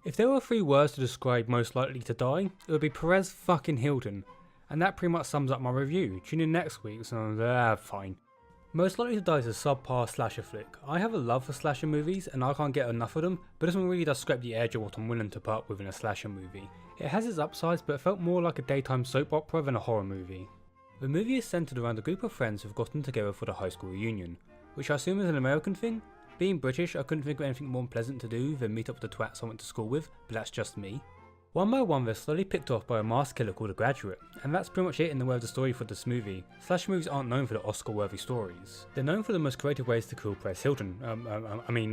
If there were 3 words to describe most likely to die, it would be Perez fucking Hilton. And that pretty much sums up my review. Tune in next week, so fine. Most Likely to Die is a subpar slasher flick. I have a love for slasher movies and I can't get enough of them, but this one really does scrape the edge of what I'm willing to put up with in a slasher movie. It has its upsides, but it felt more like a daytime soap opera than a horror movie. The movie is centered around a group of friends who've gotten together for the high school reunion, which I assume is an American thing. Being British, I couldn't think of anything more pleasant to do than meet up with the twats I went to school with, but that's just me. One by one they're slowly picked off by a masked killer called a Graduate, and that's pretty much it in the way of the story for this movie. Slasher movies aren't known for the Oscar-worthy stories. They're known for the most creative ways to kill Perez Hilton,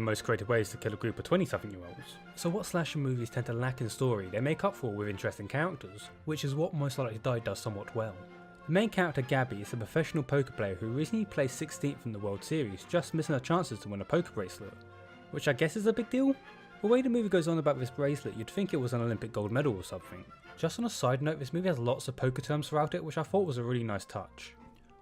most creative ways to kill a group of 20-something-year-olds. So what slasher movies tend to lack in story, they make up for with interesting characters, which is what Most Likely to Die does somewhat well. The main character Gabby is a professional poker player who recently placed 16th in the World Series, just missing her chances to win a poker bracelet, which I guess is a big deal? The way the movie goes on about this bracelet, you'd think it was an Olympic gold medal or something. Just on a side note, this movie has lots of poker terms throughout it, which I thought was a really nice touch.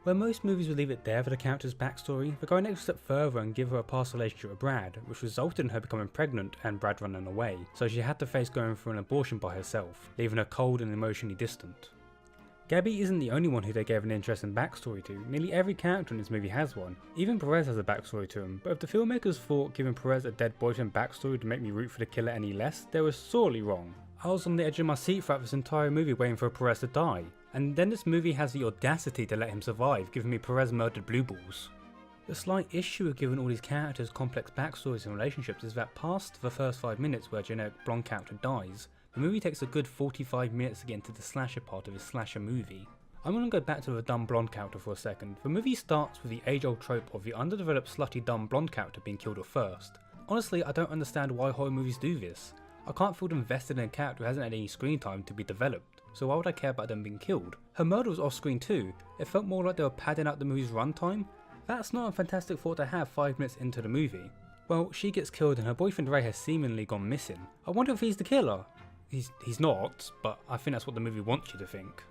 Where most movies would leave it there for the character's backstory, they go an extra step further and give her a past relationship with Brad, which resulted in her becoming pregnant and Brad running away, so she had to face going through an abortion by herself, leaving her cold and emotionally distant. Gabby isn't the only one who they gave an interesting backstory to. Nearly every character in this movie has one. Even Perez has a backstory to him, but if the filmmakers thought giving Perez a dead boyfriend backstory to make me root for the killer any less, they were sorely wrong. I was on the edge of my seat throughout this entire movie waiting for Perez to die, and then this movie has the audacity to let him survive, giving me Perez murdered blue balls. The slight issue of giving all these characters complex backstories and relationships is that past the first 5 minutes where a generic blonde character dies, the movie takes a good 45 minutes to get into the slasher part of his slasher movie. I'm gonna go back to the dumb blonde character for a second. The movie starts with the age-old trope of the underdeveloped slutty dumb blonde character being killed off first. Honestly, I don't understand why horror movies do this. I can't feel invested in a character who hasn't had any screen time to be developed, so why would I care about them being killed? Her murder was off screen too. It felt more like they were padding out the movie's runtime. That's not a fantastic thought to have 5 minutes into the movie. Well, she gets killed and her boyfriend Ray has seemingly gone missing. I wonder if he's the killer. He's not, but I think that's what the movie wants you to think.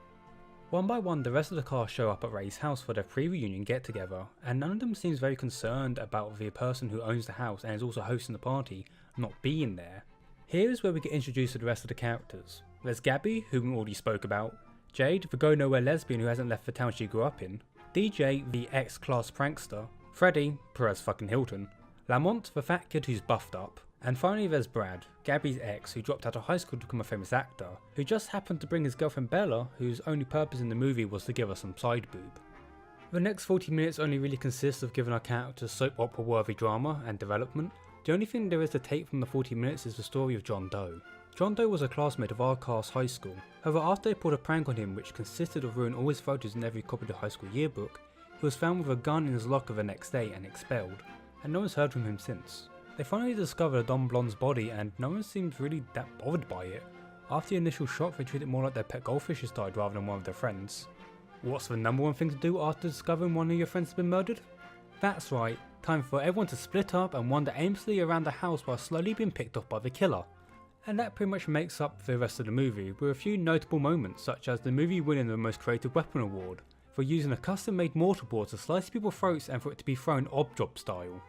One by one, the rest of the cast show up at Ray's house for their pre-reunion get-together, and none of them seems very concerned about the person who owns the house and is also hosting the party not being there. Here is where we get introduced to the rest of the characters. There's Gabby, whom we already spoke about, Jade, the go-nowhere lesbian who hasn't left the town she grew up in, DJ, the ex-class prankster, Freddy, Perez fucking Hilton, Lamont, the fat kid who's buffed up, and finally there's Brad, Gabby's ex who dropped out of high school to become a famous actor, who just happened to bring his girlfriend Bella, whose only purpose in the movie was to give her some side boob. The next 40 minutes only really consists of giving our characters soap opera worthy drama and development. The only thing there is to take from the 40 minutes is the story of John Doe. John Doe was a classmate of our cast high school. However, after they pulled a prank on him which consisted of ruining all his photos in every copy of the high school yearbook, he was found with a gun in his locker the next day and expelled, and no one's heard from him since. They finally discover a dumb blonde's body and no one seems really that bothered by it. After the initial shock, they treat it more like their pet goldfish has died rather than one of their friends. What's the number one thing to do after discovering one of your friends has been murdered? That's right, time for everyone to split up and wander aimlessly around the house while slowly being picked off by the killer. And that pretty much makes up for the rest of the movie, with a few notable moments such as the movie winning the Most Creative Weapon award for using a custom made mortar board to slice people's throats and for it to be thrown ob job style.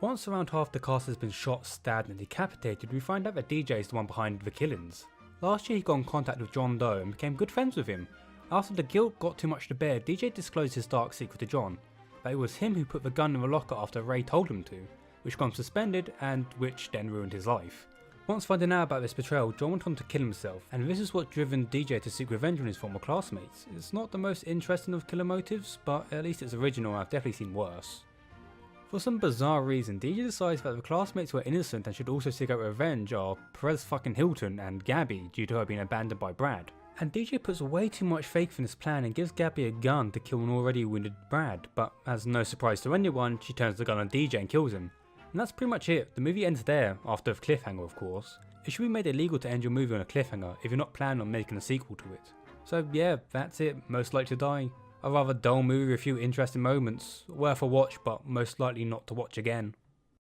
Once around half the cast has been shot, stabbed and decapitated, we find out that DJ is the one behind the killings. Last year he got in contact with John Doe and became good friends with him. After the guilt got too much to bear, DJ disclosed his dark secret to John, that it was him who put the gun in the locker after Ray told him to, which got him suspended and which then ruined his life. Once finding out about this betrayal, John went on to kill himself, and this is what driven DJ to seek revenge on his former classmates. It's not the most interesting of killer motives, but at least it's original and I've definitely seen worse. For some bizarre reason, DJ decides that the classmates who are innocent and should also seek out revenge are Perez fucking Hilton and Gabby due to her being abandoned by Brad. And DJ puts way too much faith in his plan and gives Gabby a gun to kill an already wounded Brad, but as no surprise to anyone, she turns the gun on DJ and kills him. And that's pretty much it. The movie ends there, after a cliffhanger of course. It should be made illegal to end your movie on a cliffhanger if you're not planning on making a sequel to it. So yeah, that's it, Most Likely to Die. A rather dull movie with a few interesting moments, worth a watch but most likely not to watch again.